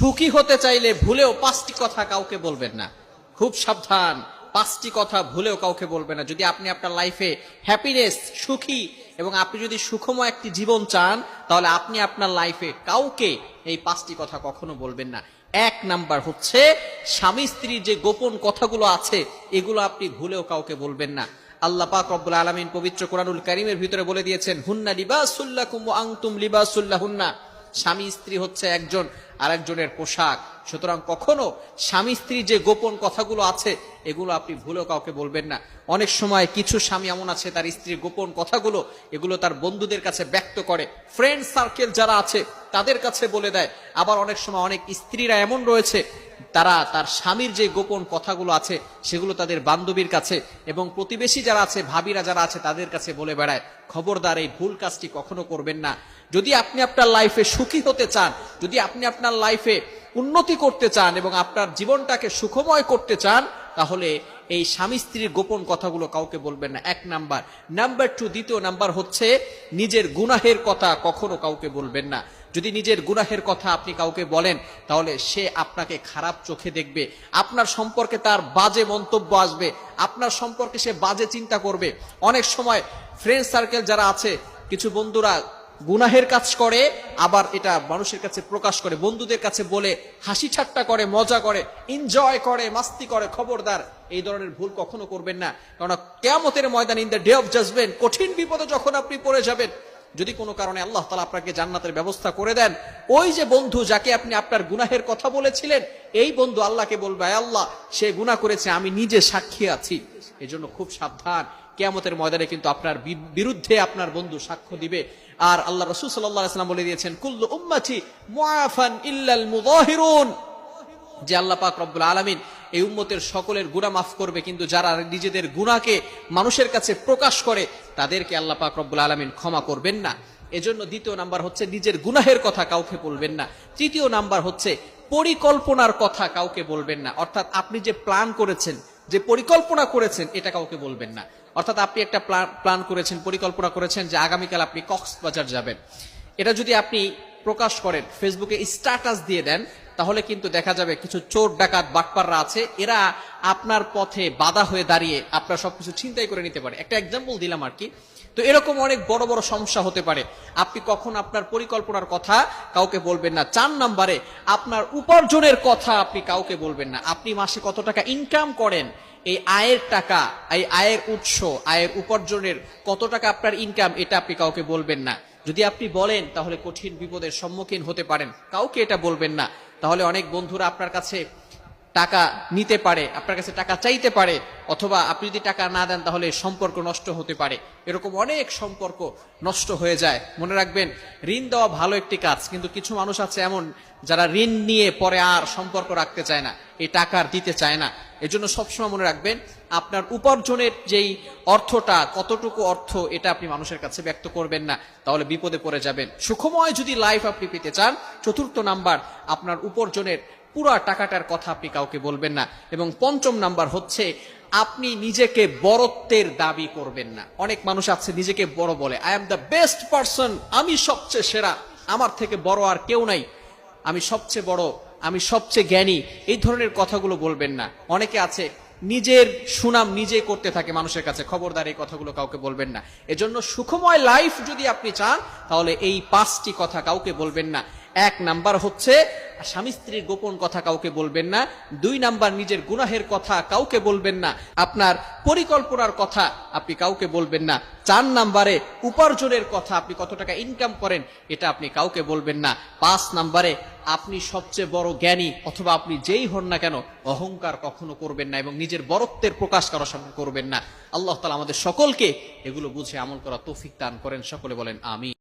সুখী হতে চাইলে ভুলেও 5টি কথা কাউকে বলবেন না। খুব সাবধান, 5টি কথা ভুলেও কাউকে বলবেন না। যদি আপনি আপনার লাইফে হ্যাপিনেস, সুখী এবং আপনি যদি সুখময় একটি জীবন চান, তাহলে আপনি আপনার লাইফে কাউকে এই 5টি কথা কখনো বলবেন না। 1 নাম্বার হচ্ছে স্বামী স্ত্রীর যে গোপন কথাগুলো আছে এগুলো আপনি ভুলেও কাউকে বলবেন না। আল্লাহ পাক রব্বুল আলামিন পবিত্র কোরআনুল কারীমের ভিতরে বলে দিয়েছেন, হুন্না লিবাসুল লাকুম ওয়া আনতুম লিবাসুল লাহুন্না। স্বামী স্ত্রী হচ্ছে একজন আরেকজনের পোশাক। সুতরাং কখনো স্বামী স্ত্রী যে গোপন কথাগুলো আছে এগুলো আপনি ভুলেও কাউকে বলবেন না। অনেক সময় কিছু স্বামী এমন আছে তার স্ত্রীর গোপন কথাগুলো এগুলো তার বন্ধুদের কাছে ব্যক্ত করে, ফ্রেন্ড সার্কেল যারা আছে তাদের কাছে বলে দেয়। আবার অনেক সময় অনেক স্ত্রীরা এমন রয়েছে তারা তার স্বামীর যে গোপন কথাগুলো আছে সেগুলো তাদের বান্ধবীর কাছে এবং প্রতিবেশী যারা আছে, ভাবিরা যারা আছে তাদের কাছে বলে বেড়ায়। খবরদার, এই ভুল কাজটি কখনো করবেন না। যদি আপনি আপনার লাইফে সুখী হতে চান, যদি আপনি আপনার লাইফে উন্নতি করতে চান এবং আপনার জীবনটাকে সুখময় করতে চান, তাহলে এই স্বামী স্ত্রীর গোপন কথাগুলো কাউকে বলবেন না। 1 নাম্বার। নাম্বার 2, দ্বিতীয় নাম্বার হচ্ছে নিজের গুনাহের কথা কখনো কাউকে বলবেন না। যদি নিজের গুনাহের কথা আপনি কাউকে বলেন তাহলে সে আপনাকে খারাপ চোখে দেখবে, আপনার সম্পর্কে তার বাজে মন্তব্য আসবে, আপনার সম্পর্কে সে বাজে চিন্তা করবে। অনেক সময় ফ্রেন্ড সার্কেল যারা আছে, কিছু বন্ধুরা গুনাহের কাজ করে, আবার এটা মানুষের কাছে প্রকাশ করে, বন্ধুদের কাছে বলে হাসি ঠাট্টা করে, মজা করে, এনজয় করে, মাস্তি করে। খবরদার, এই ধরনের ভুল কখনো করবেন না। কারণ কিয়ামতের ময়দানে, in the day of judgement, কঠিন বিপদে যখন আপনি পড়ে যাবেন, যদি কোনো কারণে আল্লাহ তাআলা আপনাকে জান্নাতের ব্যবস্থা করে দেন, ওই যে বন্ধু যাকে আপনি আপনার গুনাহের কথা বলেছিলেন, এই বন্ধু আল্লাহকে বলবে, আল্লাহ সে গুনাহ করেছে, আমি নিজে সাক্ষী আছি। এজন্য খুব সাবধান, কিয়ামতের ময়দানে কিন্তু আপনার বিরুদ্ধে আপনার বন্ধু সাক্ষ্য দিবে। আর আল্লাহ রাসূল সাল্লাল্লাহু আলাইহি ওয়াসাল্লাম বলে দিয়েছেন, কুল্লু উম্মতি মুআফান ইল্লাল মুযাহিরুন, যে আল্লাহ পাক রব্বুল আলামিন এই উম্মতের সকলের গুনাহ মাফ করবে, কিন্তু যারা নিজেদের গুনাহকে মানুষের কাছে প্রকাশ করে তাদেরকে আল্লাহ পাক রব্বুল আলামিন ক্ষমা করবেন না। এজন্য দ্বিতীয় নাম্বার হচ্ছে নিজের গুনাহের কথা কাউকে বলবেন না। তৃতীয় নাম্বার হচ্ছে পরিকল্পনার কথা কাউকে বলবেন না। অর্থাৎ আপনি যে প্ল্যান করেছেন, যে পরিকল্পনা করেছেন, এটা কাউকে বলবেন না। অর্থাৎ আপনি একটা প্ল্যান করেছেন, পরিকল্পনা করেছেন যে আগামীকাল আপনি কক্সবাজার যাবেন। এটা যদি আপনি প্রকাশ করেন, ফেসবুকে স্ট্যাটাস দিয়ে দেন, তাহলে কিন্তু দেখা যাবে কিছু চোর ডাকাত বাটপাররা আছে, এরা আপনার পথে বাধা হয়ে দাঁড়িয়ে আপনার সবকিছু ছিনতাই করে নিতে পারে। একটা এক্সাম্পল দিলাম আর কি। তো এরকম অনেক বড় বড় সমস্যা হতে পারে। আপনি কখন আপনার পরিকল্পনার কথা কাউকে বলবেন না। 4 নম্বরে আপনার উপার্জনের কথা আপনি কাউকে বলবেন না। আপনি মাসে কত টাকা ইনকাম করেন, এই আয়ের টাকা, এই আয়ের উৎস, আয়ের উপার্জনের কত টাকা আপনার ইনকাম, এটা আপনি কাউকে বলবেন না। যদি আপনি বলেন তাহলে কঠিন বিপদের সম্মুখীন হতে পারেন। কাউকে এটা বলবেন না। তাহলে অনেক বন্ধুরা আপনার কাছে টাকা নিতে পারে, আপনার কাছে টাকা চাইতে পারে, অথবা আপনি যদি টাকা না দেন তাহলে সম্পর্ক নষ্ট হতে পারে। এরকম অনেক সম্পর্ক নষ্ট হয়ে যায়। মনে রাখবেন, ঋণ দেওয়া ভালো একটি কাজ, কিন্তু কিছু মানুষ আছে এমন যারা ঋণ নিয়ে পরে আর সম্পর্ক রাখতে চায় না, এই টাকা আর দিতে চায় না। এজন্য সবসময় মনে রাখবেন, আপনার উপার্জনের যেই অর্থটা, কতটুকু অর্থ, এটা আপনি মানুষের কাছে ব্যক্ত করবেন না, তাহলে বিপদে পড়ে যাবেন। সুখময় যদি লাইফ আপনি পেতে চান, 4র্থ নাম্বার, আপনার উপার্জনের পুরা টাকাটার কথা আপনি কাউকে বলবেন না। এবং 5ম নাম্বার হচ্ছে আপনি নিজেকে বড়ত্বের দাবি করবেন না। অনেক মানুষ আছে নিজেকে বড় বলে, I am the best person, আমি সবচেয়ে সেরা, আমার থেকে বড় আর কেউ নাই, আমি সবচেয়ে বড়, আমি সবচেয়ে জ্ঞানী, এই ধরনের কথাগুলো বলবেন না। অনেকে আছে নিজের সুনাম নিজে করতে থাকে মানুষের কাছে। খবরদার, এই কথাগুলো কাউকে বলবেন না। এজন্য সুখময় লাইফ যদি আপনি চান, তাহলে এই 5টি কথা কাউকে বলবেন না। 1 নাম্বার হচ্ছে স্বামী স্ত্রীর গোপন কথা কাউকে বলবেন না। 2 নাম্বার, নিজের গুনাহের কথা কাউকে বলবেন না। আপনার পরিকল্পনার কথা আপনি কাউকে বলবেন না। 4 নাম্বারে উপার্জনের কথা, আপনি কত টাকা ইনকাম করেন, এটা আপনি কাউকে বলবেন না। 5 নাম্বারে আপনি সবচেয়ে বড় জ্ঞানী, অথবা আপনি যেই হন না কেন, অহংকার কখনো করবেন না এবং নিজের বড়ত্বের প্রকাশ কারোর সামনে করবেন না। আল্লাহ তাআলা আমাদের সকলকে এগুলো বুঝে আমল করা তৌফিক দান করেন। সকলে বলেন আমিন।